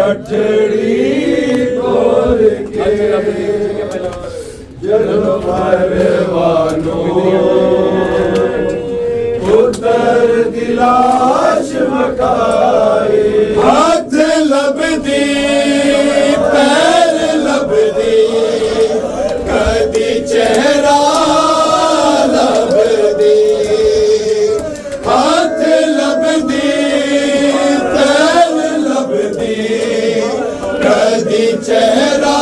गठड़ी खोल के जन्म परवानो उतर दिलाश मकाए हाथ लबदी पैर लबदी कदी चेहरा लबदी हाथ लबदी पैर लबदी कदी चेहरा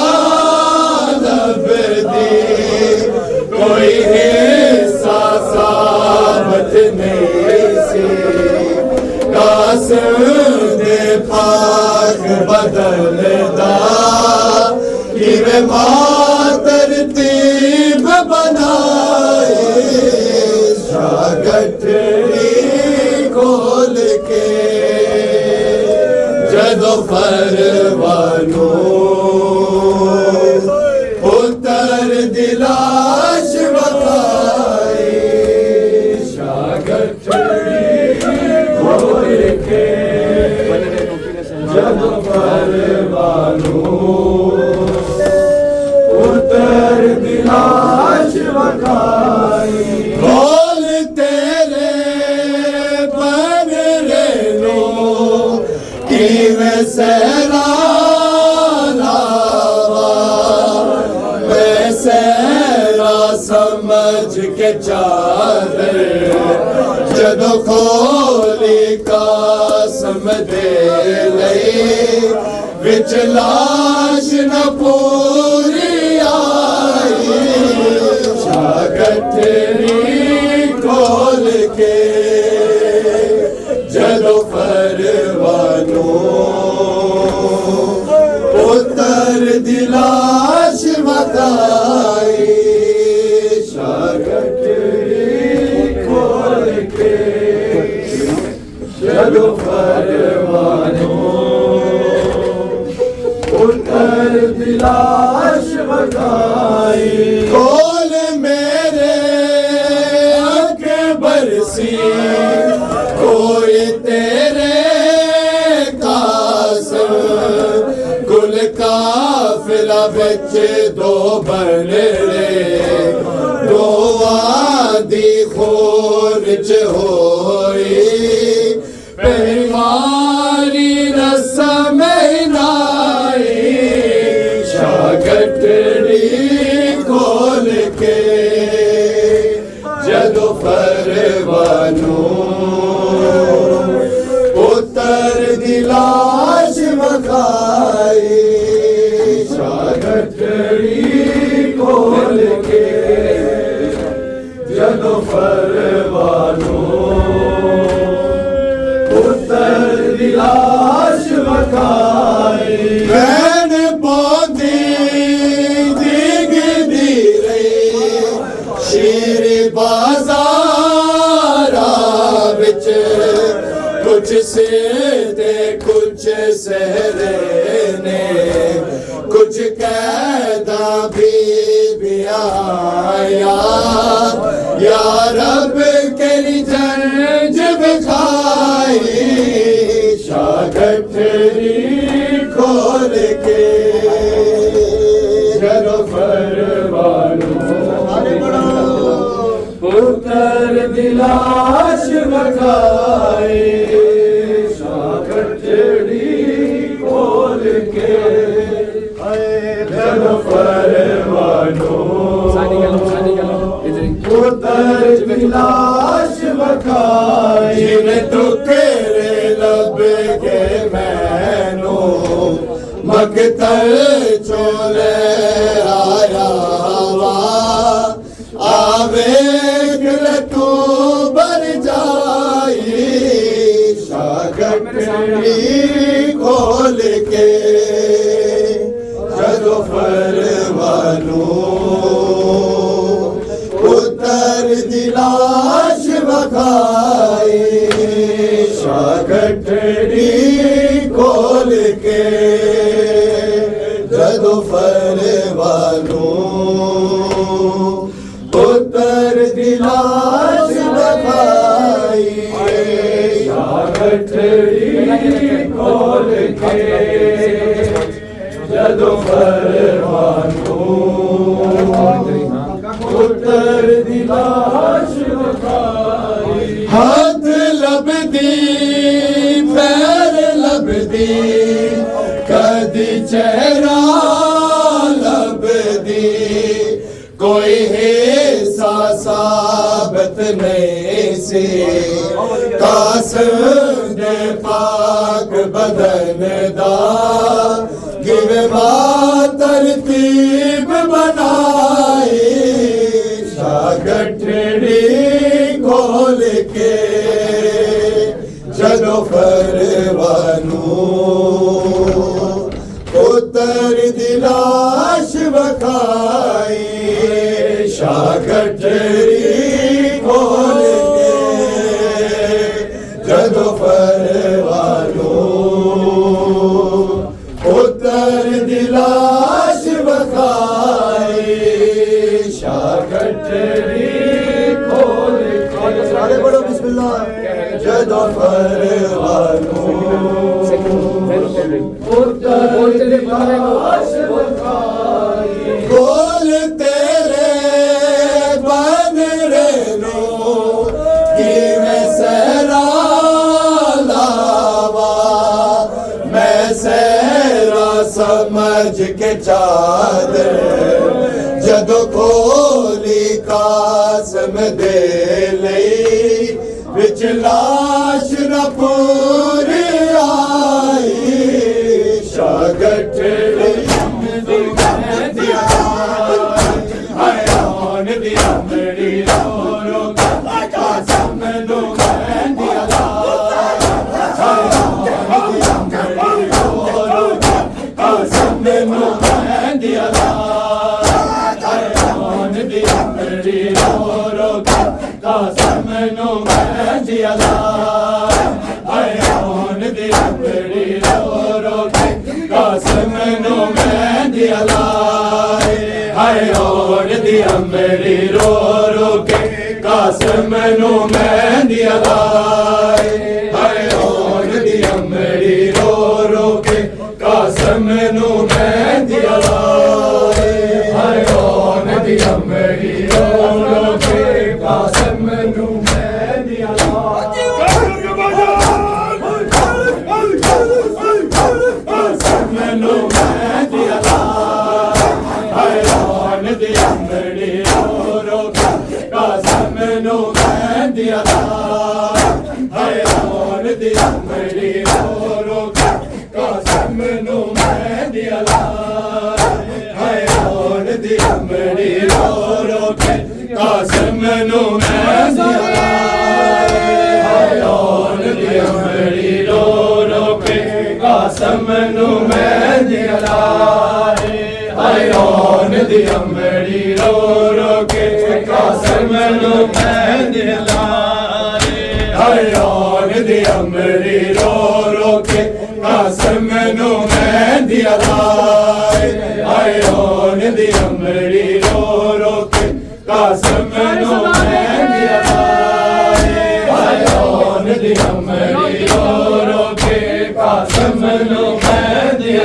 लबदी कोई हिस्सा साबत नहीं सी कास दे पाक बदलदा किवे तरतीब बनाए गठड़ी खोल के जदों परवानो उतर दिलाश बकाए गठड़ी खोल के जदों परवानो उतर दिलाश बकाए बोल तेरे बनरे लो किवे सहरा सहरा समझ के चादर जदों खोली कसम दे लई विच लाश न पूरी आई गठड़ी खोल के जदों परवानो उतर दिलाश मकाई गठड़ी खोल के जदों परवानो उतर दिलाश मकाई खोल मेरे अकबर सी कोई तेरे कासम कुल काफिला बिच दो बनरे दो आदि खोर च होई पेमारी रस्म नाई गठड़ी खोल के जदों परवानो उतर दिलाश मकाई गठड़ी खोल के जदों परवानो उतर दिलाश मकाई बैन बोंदी दिग दी रही शेर बाजारा बिच कुछ से ते कुछ सहरे ने कुछ कैदा भी आया या रब के जंज बिखाई गठड़ी खोल के जदों परवानो उतर दिलाश मकाए गठड़ी खोल के जदों परवानो उतर दिलाश मकाए जिन्हें टुकड़े लब के मैनो मकतल चोले आया आवे तू बर जाई गठड़ी खोल के जदों परवानो उतर दिलाश बकाई गठड़ी खोल के जदों परवानो उतर दिलाश बकाई गठड़ी खोल के जदों परवानू पुत्र दी लाश विखाई हाथ लभदी पैर लभदी कदी चेहरा लभदी कोई हिस्सा साबत नहीं सी कासम दे पाक बदन दा गिवे तरतीब बनाई शागठड़ी खोल के जदों परवानू पुत्र दी लाश विखाई शागठड़ी खोल के जदों परवानू पुत्र दी लाश विखाई शागठड़ी खोल के सारे बड़ो बिस्मिल्लाह जदों परवानू गोल तेरे बन नो कि मैं सहरा लावा मैं सहरा समझ के चादर जदों खोली कासम दे लई विच लाश न पूरी आई शागठड़ी मेरी रो रो के कासम नो मेहंदी लाई हाय ओन दिया मेरी रो रो के कासम नो मेहंदी लाई हाय ओन दिया मेरी रो रो के कासम नो मेहंदी लाई कासम नो मेहंदी लाई हाय ओन दिया मेरी कासम नो मेहंदी लाई हाय ओन दिया मेरी रो रो कासम नो मेहंदी लाई हाय ओन दिया मेरी रो रो कासम नो मेहंदी लाई हाय ओन दिया मेरी रो रो कासम नो मेहंदी लाई हाय ओन दिया मेरी रो रो कासम नो मेहंदी लाई हाय ओन दिया मेरी रो रो कासम नो मेहंदी लाई हाय ओन दिया मेरी रो रो कासम नो मेहंदी लाई हाय ओन दिया मेरी रो रो कासम नो मेहंदी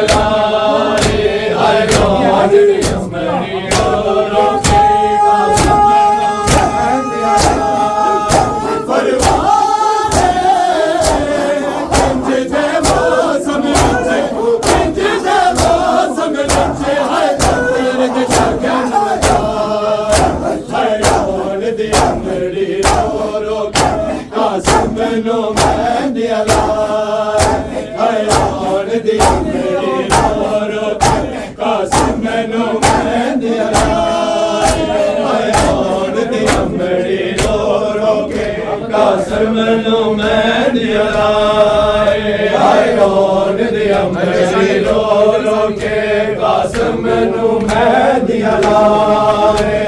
लाई हाय ओन दिया मेरी रो रो कासम नो मेहंदी लाई हाय ओन दिया मेरी रो रो कासम नो मेहंदी लाई हाय ओन दिया मेरी रो रो कासम नो मेहंदी लाई हाय ओन दिया मेरी रो रो कासम नो मेहंदी लाई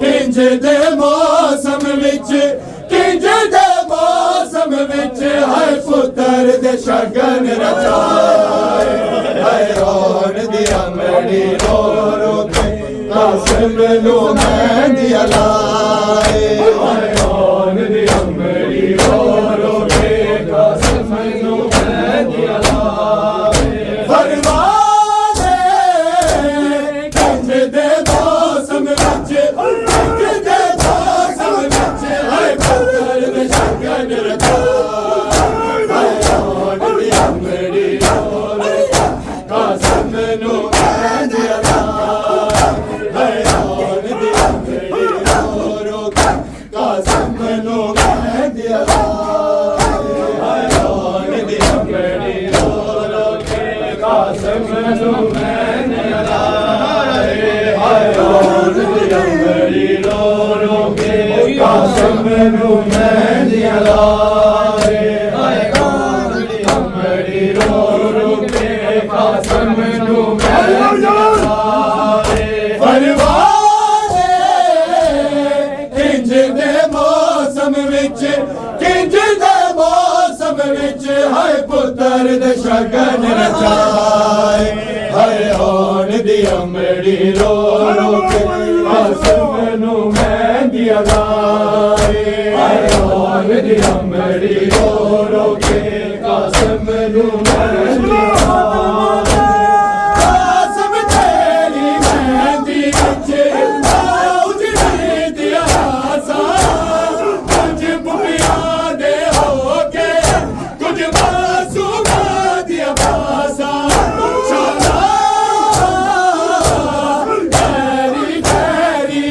किंज दे मौसम विच हाय पुत्र दे शगन रचाए हाय ओन दिया मेरी रो रो कासम नो मेहंदी लाई हाय ओन दिया मेरी रो रो कासम नो मेहंदी लाई पुत्र दे शगन रचाए हाय होन दी अमड़ी रो रो के कासम नू मेहंदी लाए हाय होन दी अमड़ी रो रो के कासम नू मेहंदी लाए कासम तेरी मेहंदी विच उजड़ी दिया सा कुछ बुढ़िया दे हो के कुछ मासूमा दिया पासा शाला तेरी तेरी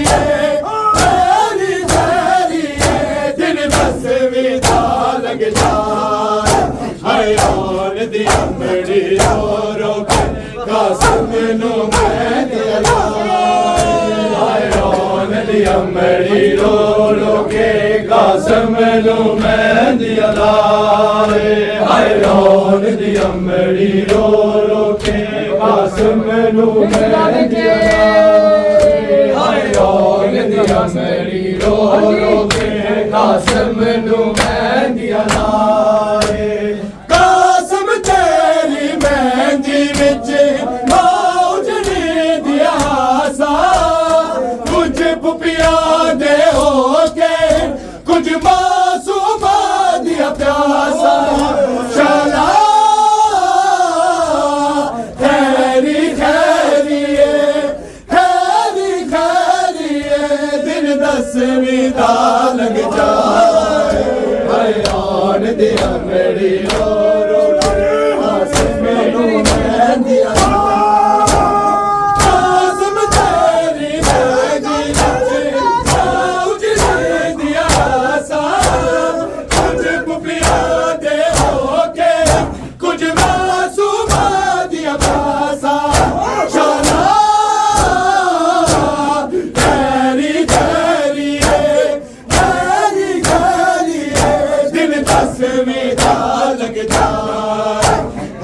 दिन बस विदा लग जाए हाय होन दी अमड़ी रो रो के कासम नू मेहंदी लाए हाय होन दी अमड़ी रो रो के कासम नू मेहंदी लाए हाय होन दी अमड़ी रो रो के कासम नू मेहंदी लाए हाय होन दी अमड़ी रो रो के कासम नू मेहंदी लाए कासम तेरी मेहंदी विच उजड़ी दिया सा कुछ पुपिया दे हो के कुछ मासूमा दिया प्यासा शाला खैरी खैरिए दिन दसवीं दा लग जाए हयान दी अमड़ी रो रो कासम नू मेहंदी कासम तेरी मेहंदी विच उजड़ी दिया सा कुछ पुपिया दे हो के कुछ मासूमा दिया पासा शाला तेरी तेरी दिन दसवीं दा लग जाए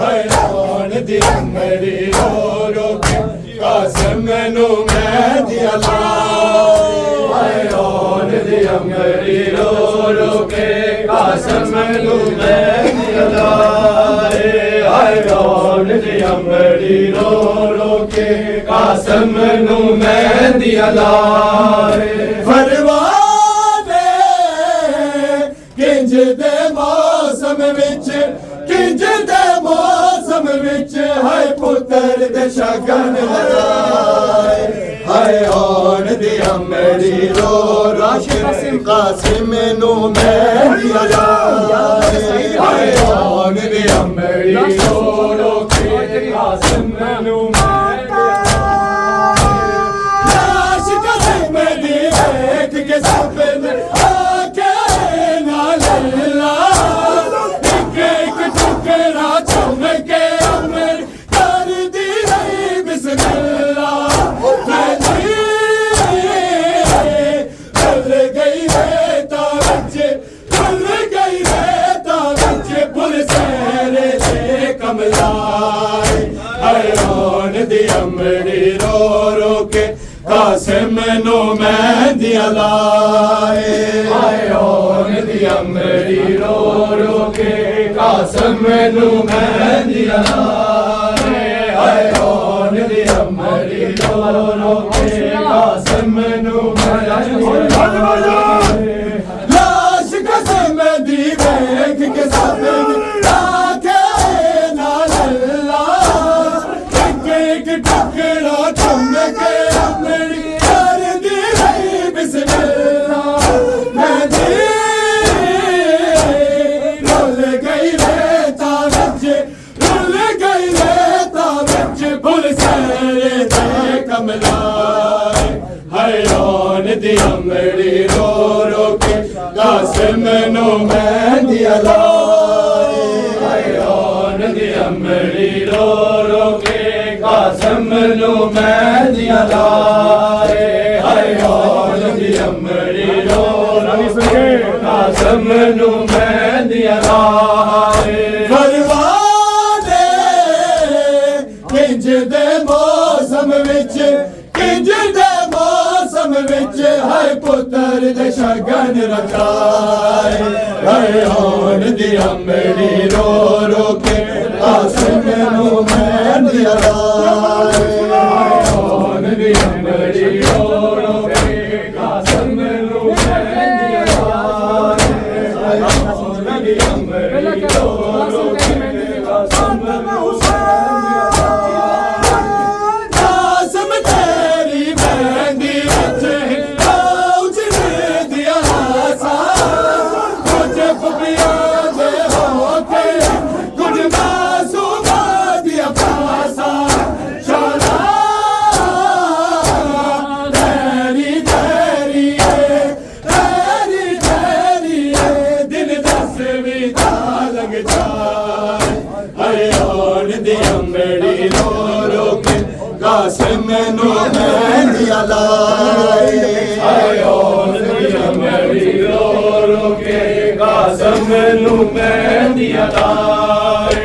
हयान दी अमड़ी रो रो के कासम नू मेहंदी लाए हयान दी अमड़ी रो रो के कासम नू मेहंदी लाए हयान दी अमड़ी रो रो के कासम नू मेहंदी लाए फरमाने किंज दे मौसम विच किंज दे मौसम विच हाय पुत्र दे शगन लाए हाय होन दी अमड़ी रो रो के कासम नू मेहंदी लाए हाय होन दी अमड़ी रो रो के कासम नू मेहंदी लाश कासम दी देख के सब ने आके नाल ला एक टुकड़ा चुम के अमर कर दी रही बिस्मिल्लाह भूल गई रेता बच्चे भूल गई रेता बच्चे भूल सेरे दे कमलाए हयान दी अमड़ी रो रो के कासम नू मेहंदी लाए हयान दी अमड़ी रो रो के कासम नू मेहंदी लाए हयान दी अमड़ी रो रो के कासम नू मेहंदी लाए लाश कसम दी देख के सब आके नाल ला एक टुकड़ा चुम के अमड़ी कर दी रही बिस्मिल्लाह मेहंदी भूल गई रेता विच भूल गई रेता विच भूल सेरे दे कमलाए हयान दी अमड़ी रो रो के कासम नू मेहंदी लाए हयान दी अमड़ी रो रो के कासम नू मेहंदी लाए हयान दी अमड़ी रो रो के कासम नू मेहंदी लाए फरमाने किंज दे मौसम विच किंज दे मौसम मौसम विच है पुत्र दे शगन रचाए है होन दी अमड़ी रो रो के कासिम नू मेहंदी लाए होन दी अमड़ी रो रो के कासिम नू मेहंदी लाए होन दी अमड़ी रो रो के कासिम नू कासिम नू मेहंदी लाए होन दी अमड़ी रो रो के कासिम नू मेहंदी लाए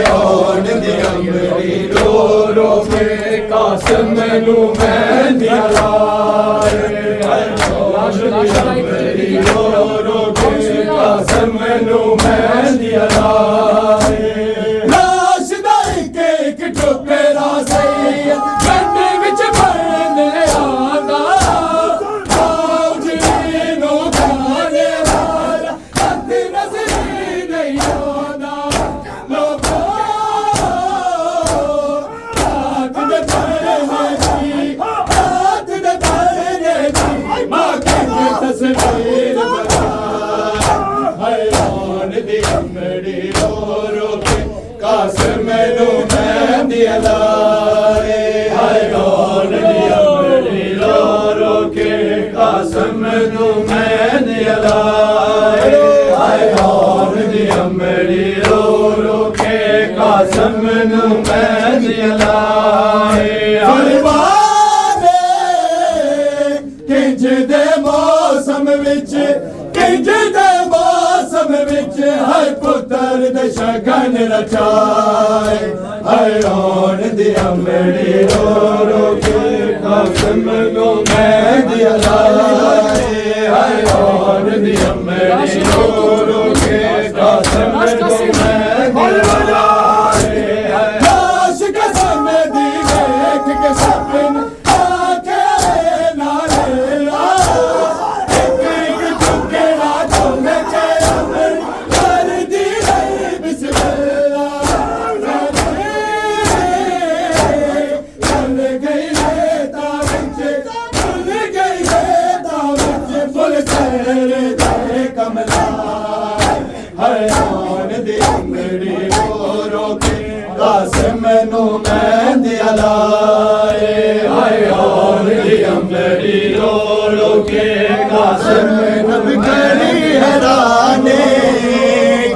होन दी अमड़ी रो रो के कासिम नू मेहंदी लाए रो रो के कासिम नू मेहंदी लाए कासिम नू मेहंदी लाए होन दी अमड़ी रो रो के कासिम नू मेहंदी लाए होन दी अमड़ी रो रो के कासिम नू मेहंदी लाए किंज दे मौसम विच किंज दे मौसम विच है पुत्र दे शगन रचाए है होन दी अमड़ी रो रो के कासिम नू मेहंदी लाए है होन दी अमड़ी रो रो के कासिम नू मेहंदी लाए लाश कसम दी देख के सपन कासिम नू मेहंदी लाए होन दी अमड़ी रो रो के कासिम नू करी हैराने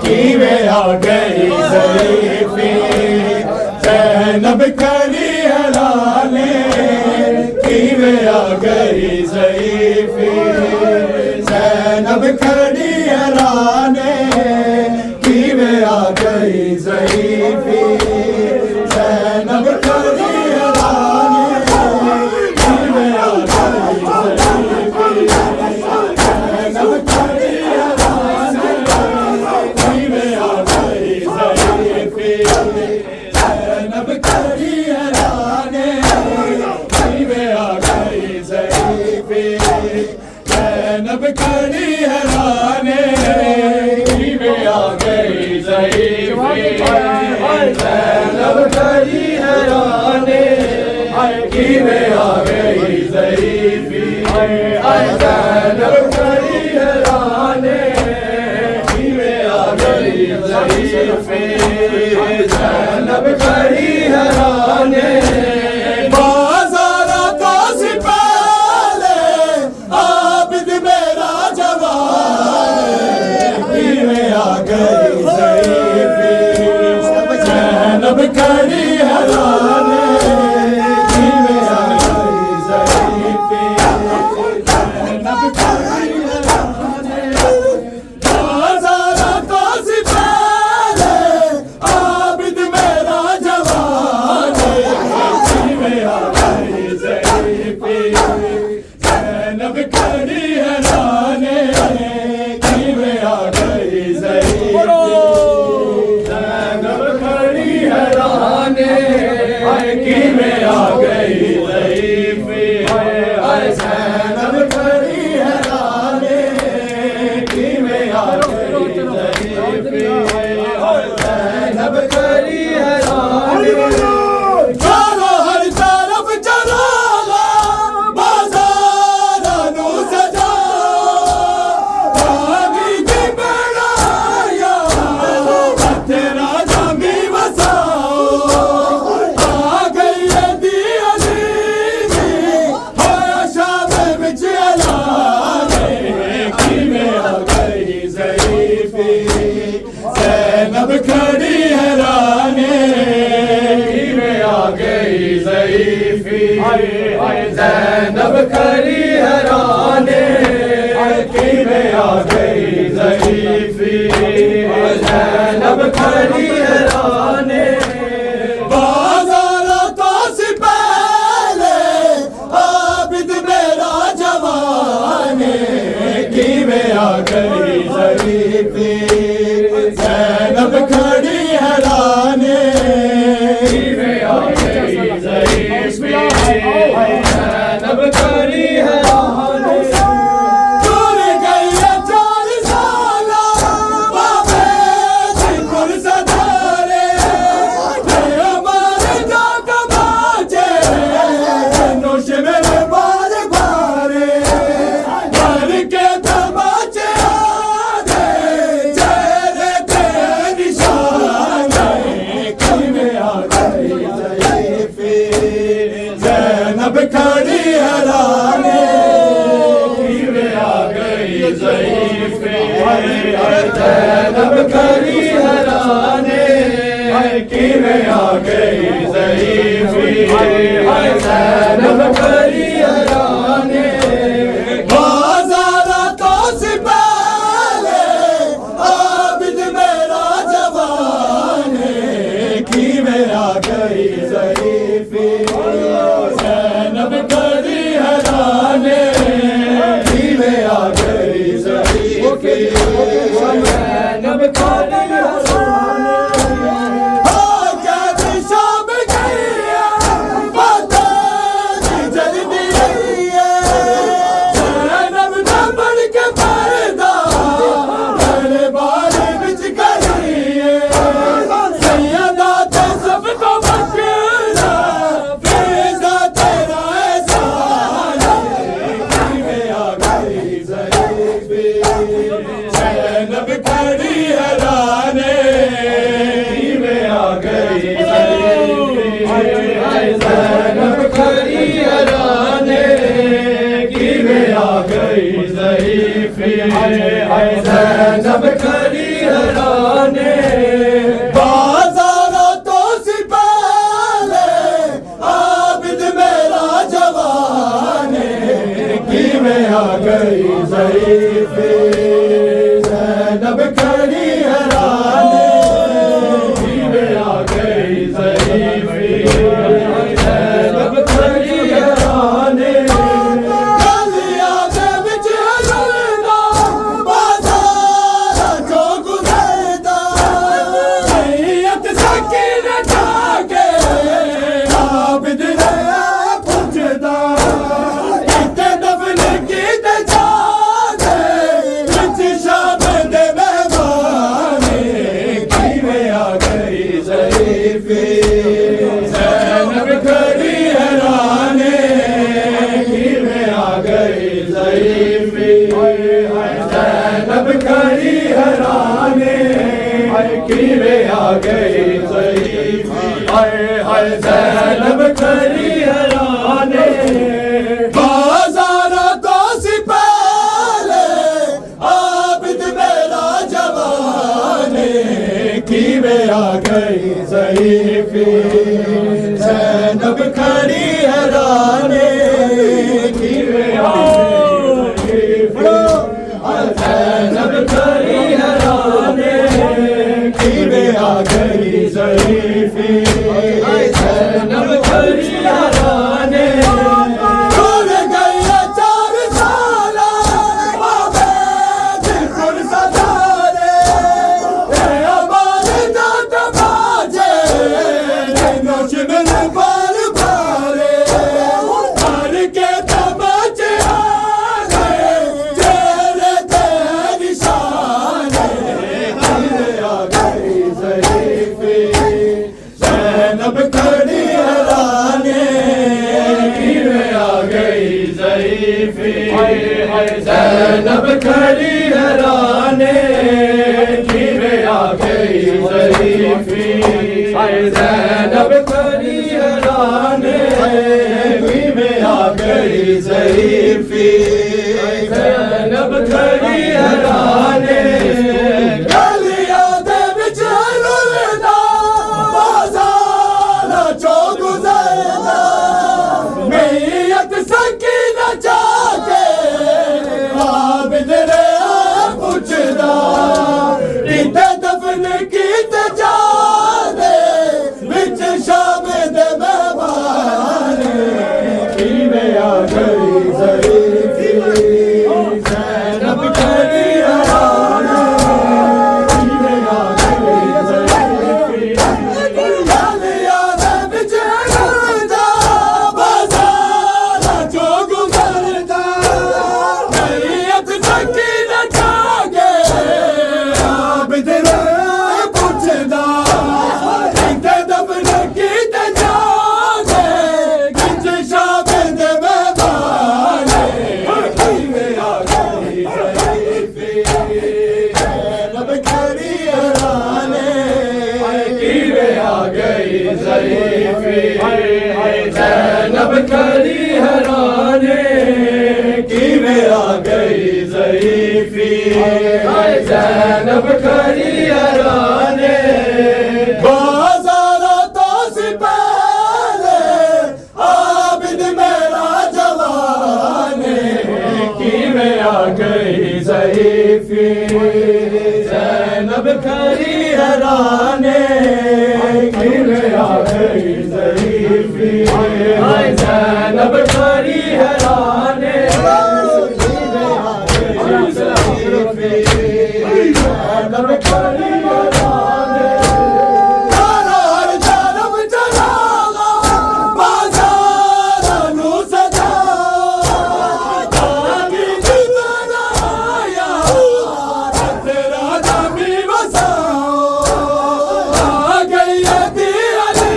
किवें आ गई ज़रीफ़ी ज़ैनब करी हैराने किवें आ गई ज़रीफ़ी ज़ैनब करी हैराने किवें आ गई ज़रीफ़ी ज़ैनब करी हैराने किवें आ गई ज़रीफ़ी ज़ैनब करी हैराने किवें आ गई ज़रीफ़ी ज़ैनब करी हैराने किवें आ गई ज़रीफ़ी ज़ैनब करी हैराने किवें आ गई ज़रीफ़ी ज़ैनब करी हैराने किवें आ गई ज़रीफ़ी ज़ैनब करी हैराने किवें आ गई ज़रीफ़ी ज़ैनब करी हैराने बाज़ारा तो सिपाले आबिद मेरा जवान किवें आ गई ज़रीफ़ी ज़ैनब करी हैराने किवें आ गई ज़रीफ़ी ज़ैनब करी हैराने बाज़ारा तो सिपाले आबिद मेरा जवान किवें आ गई ज़रीफ़ी ज़ैनब खड़ी हैराने किवें आ गई ज़रीफ़ी ज़ैनब खड़ी हैराने चारों हर तरफ चराला बाज़ारां नूं सजा भाभी दी बनाया हथे राजा भी वसाओ आ गई दी अज़ीज़ी होया शाम विच ऐलाने किवें आ गई ज़रीफ़ी ज़ैनब खड़ी हैराने किवें आ गई ज़रीफ़ी ज़ैनब खड़ी हैराने किवें आ गई ज़रीफ़ी ज़ैनब खड़ी हैराने बाज़ारा तो सी पहले आबिद मेरा जवाने किवें आ गई ज़रीफ़ी ज़ैनब खड़ी हैराने किवें आ गई ज़रीफ़ी ज़ैनब खड़ी हैराने दूर गई है 4 साला बाबे दी पुरसदारे हमारे जात बाजे नोश मेरे बार बारे भर के तमाचे आदे चेहरे पे निशाने किवें आ गई ज़रीफ़ी ज़ैनब खड़ी हैराने किवें आ गई ज़रीफ़ी ज़ैनब खड़ी हैराने किवें आ गई ज़रीफ़ी ज़ैनब खड़ी हैराने बाज़ारा तो सी पहले आबिद मेरा जवाने किवें आ गई ज़रीफ़ी ज़ैनब खड़ी हैराने किवें आ गई ज़रीफ़ी ज़ैनब खड़ी हैराने कैद शाम गई है बातें जल्दी आई है ज़ैनब ने बढ़ के पर्दा मेरे बारे बिच करी है सैयदा ते सबको बकरा फैज़ा तेरा एहसान किवें आ गई ज़रीफ़ी ज़ैनब खड़ी हैराने किवें आ गई ज़रीफ़ी ज़ैनब खड़ी हैराने किवें आ गई ज़रीफ़ी ज़ैनब खड़ी हैराने बाज़ारा तो सी पहले आबिद मेरा जवाने किवें आ गई ज़रीफ़ी ज़ैनब खड़ी हैराने किवें आ गई ज़रीफ़ी ज़ैनब खड़ी हैराने गलियां दे विच हलदा बाज़ारा जो गुज़रदा सैयद सकीन जाके आबिद ने पुछदा किते दफन कीते जादे विच शाम दे मेहमाने किवें आ गई ज़रीफ़ी ज़ैनब खड़ी हैराने किवें आ गई ज़रीफ़ी ज़ैनब खड़ी हैराने किवें आ गई ज़रीफ़ी ज़ैनब खड़ी हैराने बाज़ारा तो सी पहले आबिद मेरा जवाने किवें आ गई ज़रीफ़ी ज़ैनब खड़ी हैराने किवें आ गई ज़ैनब खड़ी हैराने किवें आ गई ज़रीफ़ी ज़ैनब खड़ी हैराने दूर गई है 4 साला बाबे दी पुरसदारे हमारे जात बाजे ज़ईफ़ी ज़ैनब खड़ी हैराने किवें आ गई ज़ईफ़ी ज़ैनब खड़ी हैराने किवें आ गई ज़ईफ़ी ज़ैनब खड़ी हैराने गलियां दे विच रुलदा बाज़ार चो गुज़रदा मैयत सकीना जाके आबिद रे पुछदा किते दफन कीते जादे विच शाम दे मेहमान किवें आ गई ज़ईफ़ी ज़ैनब खड़ी हैराने किवें आ गई ज़ईफ़ी गलियां दे विच रुलदा बाज़ार चो गुज़रदा मैयत सकीना जाके आबिद रे पुछदा किते दफन कीते जादे विच शाम दे मेहमान किवें आ गई ज़ईफ़ी ज़ैनब खड़ी हैराने किवें आ गई ज़ईफ़ी ज़ैनब खड़ी हैराने किवें आ गई ज़ईफ़ी ज़ैनब खड़ी हैराने बाज़ारा तो से पहले आबिद मेरा जवाने किवें आ गई ज़ईफ़ी ज़ैनब खड़ी हैराने किवें आ गई ज़ईफ़ी ज़ैनब खड़ी हैराने किवें आ गई ज़ईफ़ी ज़ैनब खड़ी हैराने हर तरफ चलागा बाज़ारां नूं सजा ताकि बनाया तेरा नामी वसा आ गई अली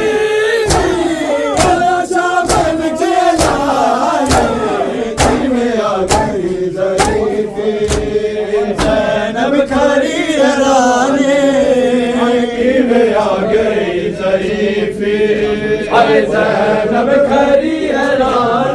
शाम विच लाए किवें आ गई ज़ईफ़ी ज़ैनब खड़ी हैराने किवें आ गई ज़ईफ़ी ज़ैनब खड़ी हैराने